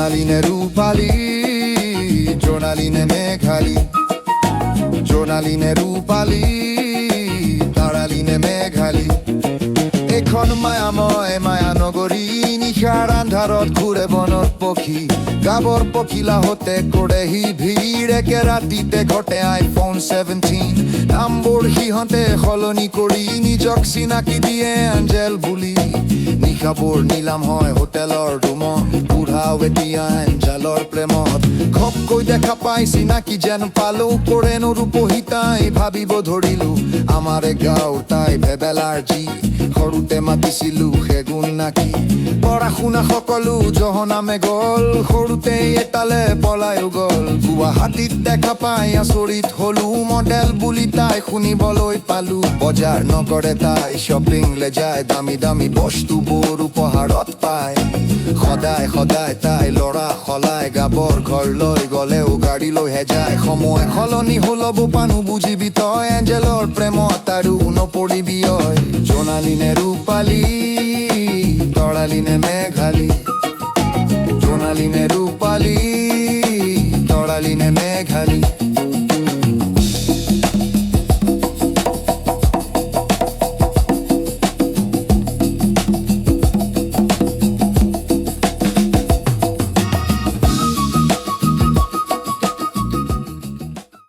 জোনালিনে ৰূপালী জোনালিনে মেঘালী জোনালিনে ৰূপালী তাৰালিনে মেঘালী এখন মায়াময় মায়ানগৰী নিশাৰ আন্ধাৰত ঘূৰে বনত পক্ষী গাবৰ পখিলাহঁতে কৰেহি ভিৰ একে ৰাতিতে ঘটে iPhone 17 নামবোৰ সিহঁতে সলনি কৰি নিজক চিনাকি দিয়ে এঞ্জেল বুলি নিশাবোৰ নিলাম হয় হোটেলৰ ৰুমত বুঢ়াও এতিয়া এঞ্জেলৰ প্ৰেমত ঘপকৈ দেখা পাই চিনাকি যেন পালো কৰেনো ৰূপহী তাই ভাবিব ধৰিলো আমাৰে গাঁও তাই ভেবেলাৰ জি সৰুতে মাতিছিলো সেগুন নাকি পঢ়া শুনা সকলো জহনামে গ'ল সৰুতে এটালে পলায়ো গ'ল গুৱাহাটীত দেখা পাই আচৰিত হলো মডেল বুলি তাই শুনিবলৈ পালো বজাৰ নকৰে তাই শ্বপিংলে যায় দামী দামী বস্তুবোৰ উপহাৰত পায় সদায় সদায় তাই ল'ৰা সলাই গাবৰ ঘৰলৈ গ'লেও গাড়ী লৈহে যায় সময় সলনি হলব পানো বুজিবি তই এঞ্জেলৰ প্ৰেমত আৰু নপৰিবি ঐ জোনালিনে ৰূপালী তৰালিনে মেঘালী জোনালিনে ৰূপালী তৰালিনে মেঘালী